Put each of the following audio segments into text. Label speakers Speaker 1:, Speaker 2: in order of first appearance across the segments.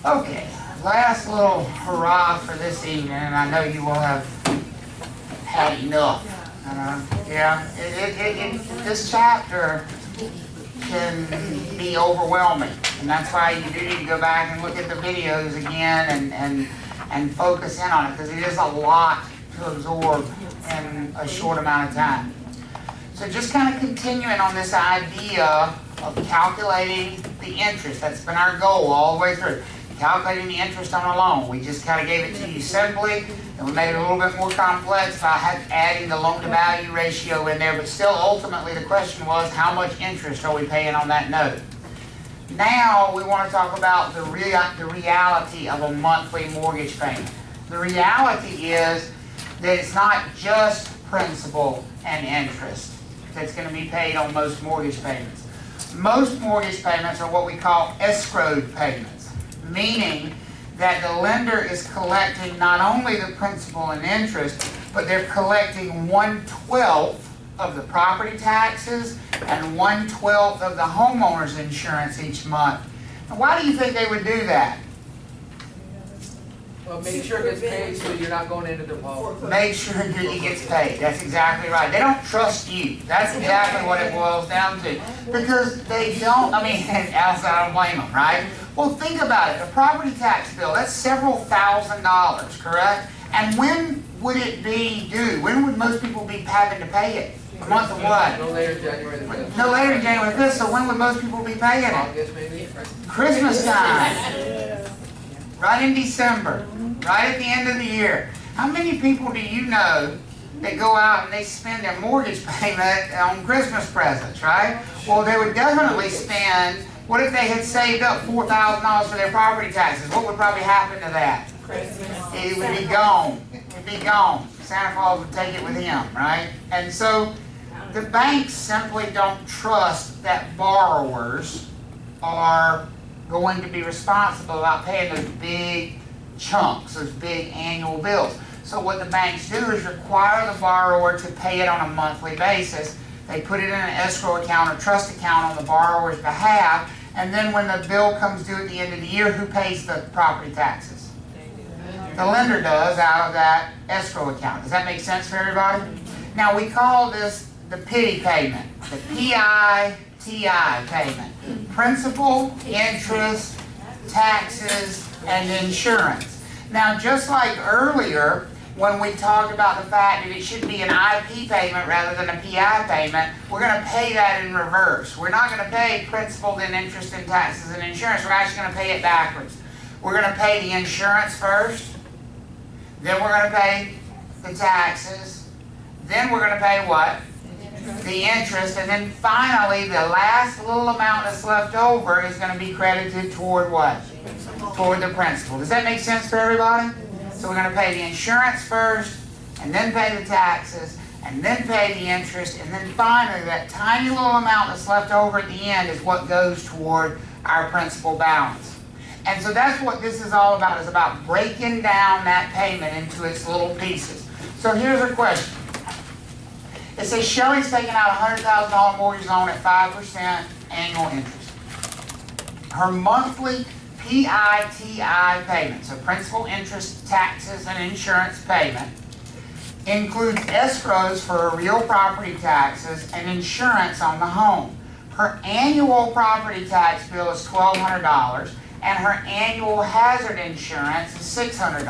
Speaker 1: Okay, last little hurrah for this evening, and I know you will have had enough. This chapter can be overwhelming, and that's why you do need to go back and look at the videos again and focus in on it, because it is a lot to absorb in a short amount of time. So just kind of continuing on this idea of calculating the interest. That's been our goal all the way through. Calculating the interest on a loan. We just kind of gave it to you simply, and we made it a little bit more complex by adding the loan-to-value ratio in there, but still ultimately the question was, how much interest are we paying on that note? Now we want to talk about the reality of a monthly mortgage payment. The reality is that it's not just principal and interest that's going to be paid on most mortgage payments. Most mortgage payments are what we call escrowed payments, meaning that the lender is collecting not only the principal and interest, but they're collecting 1/12 of the property taxes and 1/12 of the homeowner's insurance each month. Now, why do you think they would do that?
Speaker 2: Well, make sure it gets paid so you're not going into default.
Speaker 1: Make sure it gets paid. That's exactly right. They don't trust you. That's exactly what it boils down to. Because they don't, I don't blame them, right? Well, think about it. A property tax bill, that's several $1,000s, correct? And when would it be due? When would most people be having to pay it? A month of what?
Speaker 2: No later than January the 5th.
Speaker 1: No later than January the 5th, so when would most people be paying it?
Speaker 2: August, maybe?
Speaker 1: Christmas time. Right in December. Right at the end of the year. How many people do you know that go out and they spend their mortgage payment on Christmas presents, right? Well, they would definitely spend, what if they had saved up $4,000 for their property taxes? What would probably happen to that?
Speaker 3: Christmas.
Speaker 1: It would be gone. It would be gone. Santa Claus would take it with him, right? And so the banks simply don't trust that borrowers are going to be responsible about paying those big chunks, those big annual bills. So what the banks do is require the borrower to pay it on a monthly basis. They put it in an escrow account or trust account on the borrower's behalf, and then when the bill comes due at the end of the year, who pays the property taxes? The lender does, out of that escrow account. Does that make sense for everybody? Now we call this the PITI payment, the PITI payment. Principal, interest, taxes, and insurance. Now, just like earlier, when we talked about the fact that it should be an IP payment rather than a PI payment, we're going to pay that in reverse. We're not going to pay principal, then interest, and taxes, and insurance. We're actually going to pay it backwards. We're going to pay the insurance first, then we're going to pay the taxes, then we're going to pay what? The interest, and then finally the last little amount that's left over is going to be credited toward what? Toward the principal. Does that make sense for everybody? So we're going to pay the insurance first, and then pay the taxes, and then pay the interest, and then finally that tiny little amount that's left over at the end is what goes toward our principal balance. And so that's what this is all about, is about breaking down that payment into its little pieces. So here's a question. It says Shelley's taking out a $100,000 mortgage loan at 5% annual interest. Her monthly PITI payment, so principal, interest, taxes, and insurance payment, includes escrows for real property taxes and insurance on the home. Her annual property tax bill is $1,200, and her annual hazard insurance is $600.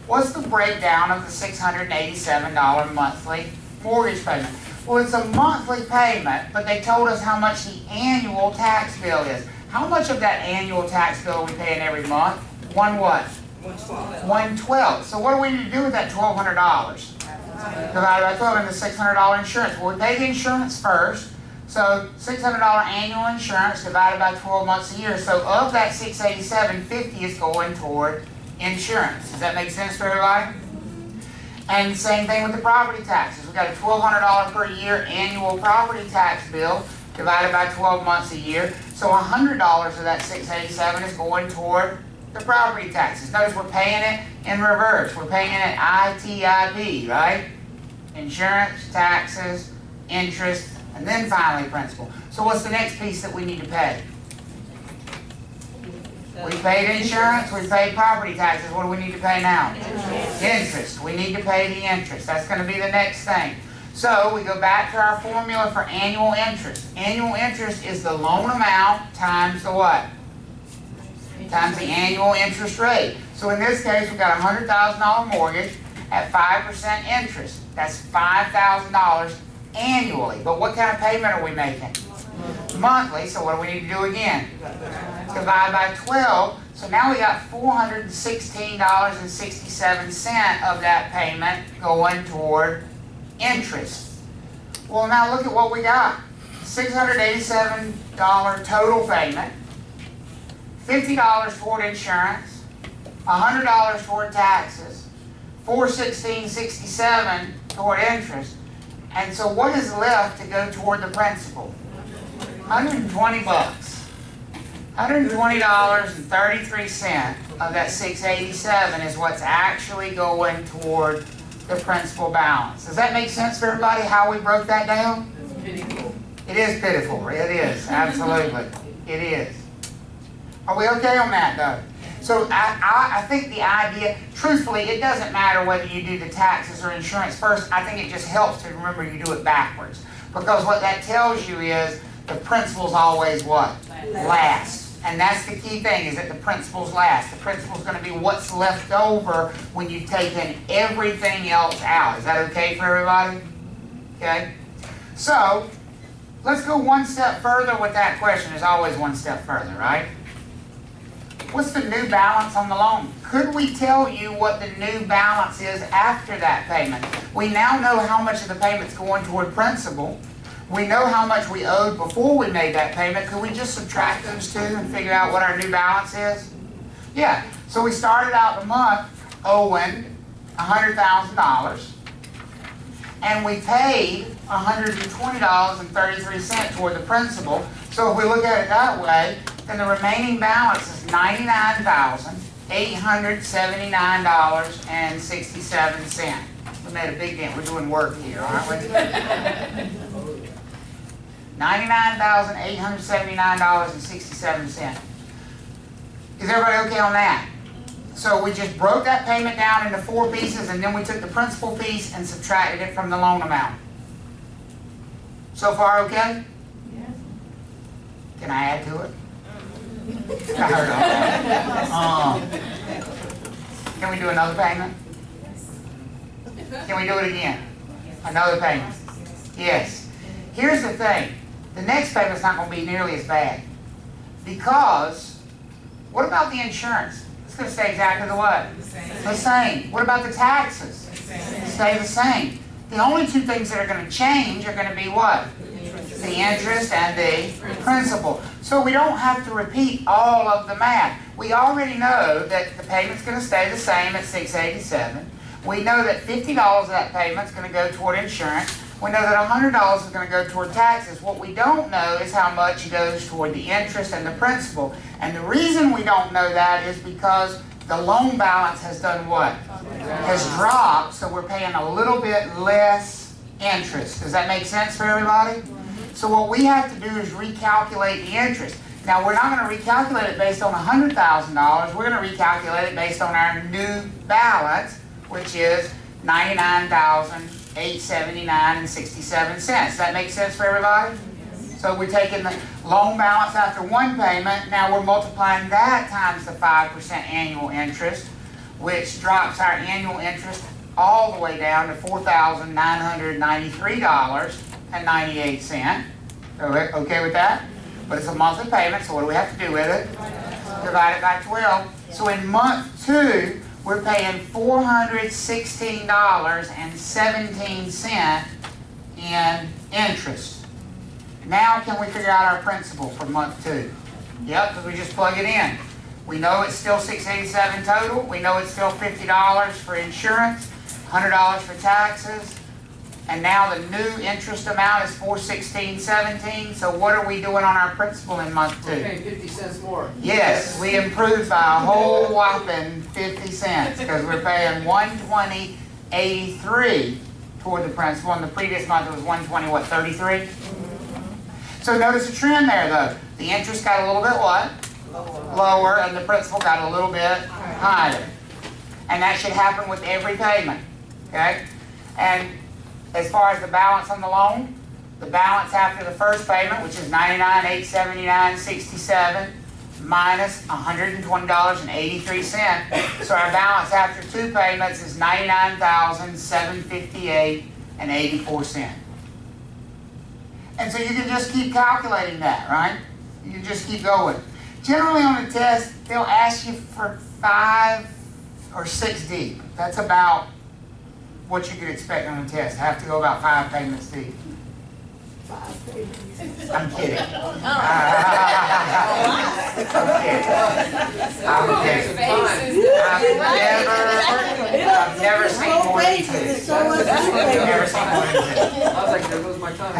Speaker 1: What's the breakdown of the $687 monthly mortgage payment? Well, it's a monthly payment, but they told us how much the annual tax bill is. How much of that annual tax bill are we paying every month? One what? 1/12. So what do we need to do with that $1,200? Divided by 12 and the $600 insurance. Well, we pay the insurance first. So $600 annual insurance divided by 12 months a year. So of that $687.50 is going toward insurance. Does that make sense for everybody? And same thing with the property taxes. We've got a $1,200 per year annual property tax bill divided by 12 months a year. So $100 of that $687 is going toward the property taxes. Notice we're paying it in reverse. We're paying it ITIP, right? Insurance, taxes, interest, and then finally principal. So what's the next piece that we need to pay? We paid insurance, we paid property taxes. What do we need to pay now? Interest. We need to pay the interest. That's going to be the next thing. So we go back to our formula for annual interest. Annual interest is the loan amount times the what? Times the annual interest rate. So in this case, we've got a $100,000 mortgage at 5% interest. That's $5,000 annually. But what kind of payment are we making? Monthly. So what do we need to do again? Divide by 12. So now we got $416.67 of that payment going toward interest. Well, now look at what we got. $687 total payment, $50 toward insurance, $100 toward taxes, $416.67 toward interest. And so what is left to go toward the principal? 120 bucks. $120.33 of that $687 is what's actually going toward the principal balance. Does that make sense for everybody how we broke that down?
Speaker 2: It's pitiful.
Speaker 1: It is pitiful. It is. Absolutely. It is. Are we okay on that though? So I think the idea, truthfully, it doesn't matter whether you do the taxes or insurance first. I think it just helps to remember you do it backwards. Because what that tells you is the principal's always what? Last. And that's the key thing, is that the principal's last. The principal's going to be what's left over when you've taken everything else out. Is that okay for everybody? Okay? So, let's go one step further with that question. There's always one step further, right? What's the new balance on the loan? Could we tell you what the new balance is after that payment? We now know how much of the payment's going toward principal. We know how much we owed before we made that payment. Could we just subtract those two and figure out what our new balance is? Yeah. So we started out the month owing $100,000. And we paid $120.33 toward the principal. So if we look at it that way, then the remaining balance is $99,879.67. We made a big dent. We're doing work here, aren't we? $99,879.67. Is everybody okay on that? So we just broke that payment down into 4 pieces, and then we took the principal piece and subtracted it from the loan amount. So far okay?
Speaker 3: Yes.
Speaker 1: Can I add to it? I heard all that. Can we do another payment? Can we do it again? Another payment? Yes. Here's the thing. The next payment's not going to be nearly as bad. Because, what about the insurance? It's going to stay exactly the what? The same. What about the taxes? Stay the same. The only 2 things that are going to change are going to be what? The interest and the principal. So we don't have to repeat all of the math. We already know that the payment's going to stay the same at $687. We know that $50 of that payment's going to go toward insurance. We know that $100 is going to go toward taxes. What we don't know is how much goes toward the interest and the principal. And the reason we don't know that is because the loan balance has done what? Has dropped, so we're paying a little bit less interest. Does that make sense for everybody? So what we have to do is recalculate the interest. Now we're not going to recalculate it based on $100,000. We're going to recalculate it based on our new balance, which is $99,879.67. That makes sense for everybody? So we're taking the loan balance after one payment. Now we're multiplying that times the 5% annual interest, which drops our annual interest all the way down to $4,993.98. Okay with that? But it's a monthly payment, so what do we have to do with it? Divide it by 12. So in month 2, we're paying $416.17 in interest. Now can we figure out our principal for month 2? Yep, because we just plug it in. We know it's still $687 total. We know it's still $50 for insurance, $100 for taxes, and now the new interest amount is $416.17. So what are we doing on our principal in month 2?
Speaker 2: Okay, 50 cents more.
Speaker 1: Yes, we improved by a whole whopping 50 cents because we're paying $120.83 toward the principal. In the previous month it was $120, what, 33? So notice a trend there though. The interest got a little bit what? lower and the principal got a little bit higher. And that should happen with every payment, okay? And as far as the balance on the loan, the balance after the first payment, which is $99,879.67, minus $120.83. So our balance after two payments is $99,758.84. And so you can just keep calculating that, right? You can just keep going. Generally on the test, they'll ask you for 5 or 6 deep. That's about what you could expect on the test. Have to go about 5 payments deep. I'm kidding. I'm kidding. I've never seen more than 2. Never seen more than 2.
Speaker 2: I was like, there goes my time.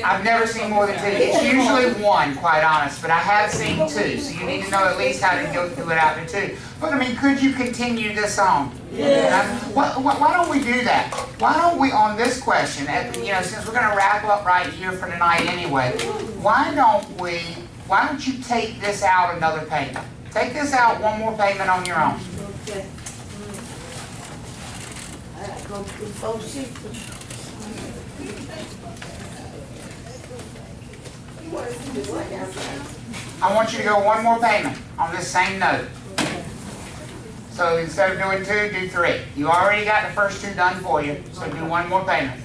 Speaker 1: I've never seen more than 2. It's usually 1, quite honest, but I have seen 2. So you need to know at least how to go through it out to 2. But I mean, could you continue this on? Yeah. Why don't we do that? Why don't we, on this question, since we're going to wrap up right here for tonight anyway, why don't you take this out another payment? Take this out one more payment on your own.
Speaker 3: Okay. I gotta go through 4 sheets.
Speaker 1: I want you to go one more payment on this same note. So instead of doing 2, do 3. You already got the first 2 done for you, so do one more payment.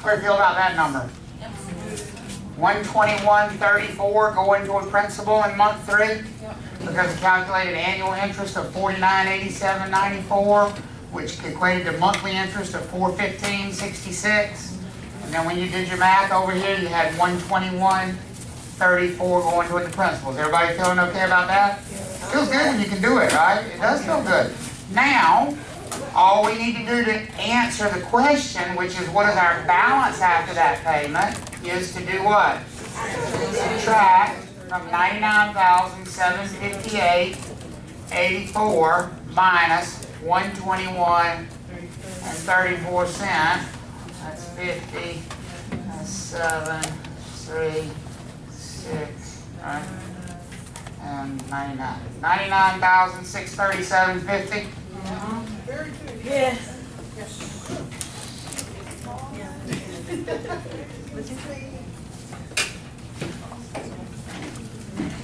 Speaker 1: How do you feel about that number? 121.34 going toward principal in month 3 because of calculated annual interest of $49.87.94, which equated to monthly interest of $415.66. And then when you did your math over here, you had 121.34 going toward the principal. Is everybody feeling okay about that? Feels good when you can do it, right? It does feel good. Now, All we need to do to answer the question, which is what is our balance after that payment, is to do what? Subtract from 99,758.84 minus 121.34. That's 50. That's 7, 3, 6, right? And 99. 99,637.50.
Speaker 3: Yeah.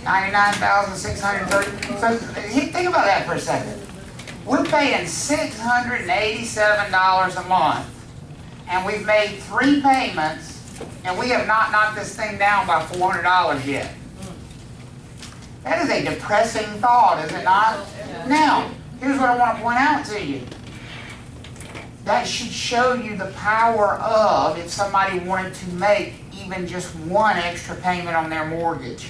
Speaker 1: 99,630. So think about that for a second. We're paying $687 a month, and we've made 3 payments, and we have not knocked this thing down by $400 yet. That is a depressing thought, is it not? Now, here's what I want to point out to you. That should show you the power of if somebody wanted to make even just one extra payment on their mortgage.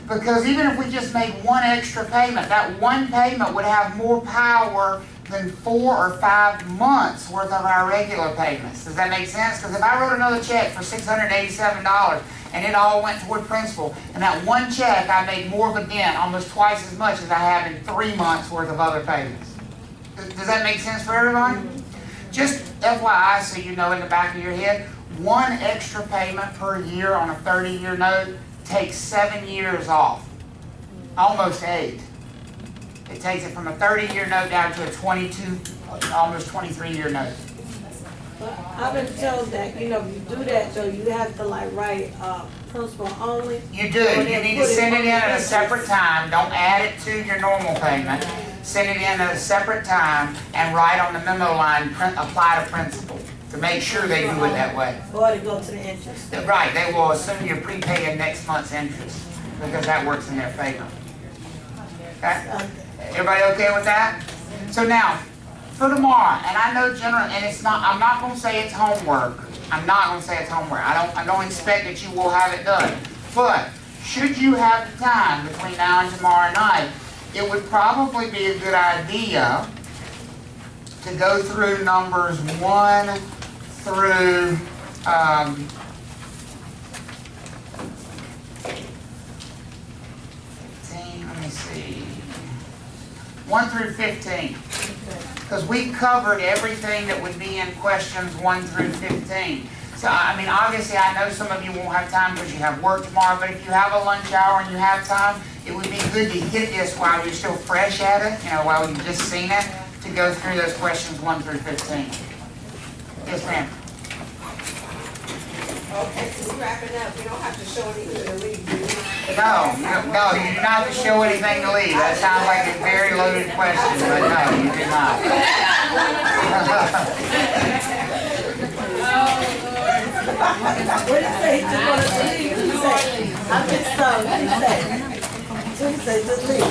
Speaker 1: Because even if we just made one extra payment, that one payment would have more power than 4 or 5 months worth of our regular payments. Does that make sense? Because if I wrote another check for $687 and it all went toward principal, and that one check I made more of a dent, almost twice as much as I have in 3 months worth of other payments. Does that make sense for everybody? Just FYI, so you know in the back of your head, one extra payment per year on a 30-year note takes 7 years off, almost 8. It takes it from a 30-year note down to a 22, almost 23-year note.
Speaker 3: But I've been told that, you do that, so you have to like write principal only.
Speaker 1: You do. You need to send it in at a separate time. Don't add it to your normal payment. Send it in at a separate time and write on the memo line, apply to principal, to make sure they do it that way.
Speaker 3: Or to go to the interest.
Speaker 1: Right. They will assume you're prepaying next month's interest because that works in their favor. Okay? Everybody okay with that? So now, for tomorrow, and I know generally, and it's not, I'm not going to say it's homework. I'm not going to say it's homework. I don't expect that you will have it done. But, should you have the time between now and tomorrow night, it would probably be a good idea to go through numbers 1 through, let me see, 1 through 15. Because we covered everything that would be in questions 1 through 15. So, I mean, obviously, I know some of you won't have time because you have work tomorrow, but if you have a lunch hour and you have time, it would be good to hit this while you're still fresh at it, while you've just seen it, to go through those questions 1 through 15. Yes, ma'am.
Speaker 4: Okay, so we're wrapping up. We don't have to show anything to leave, do we?
Speaker 1: No, you do not have to show anything to leave. That sounds like a very loaded question, but no, you do not.
Speaker 3: What did you say? You want to leave? Tuesday. I missed some. Tuesday, just leave.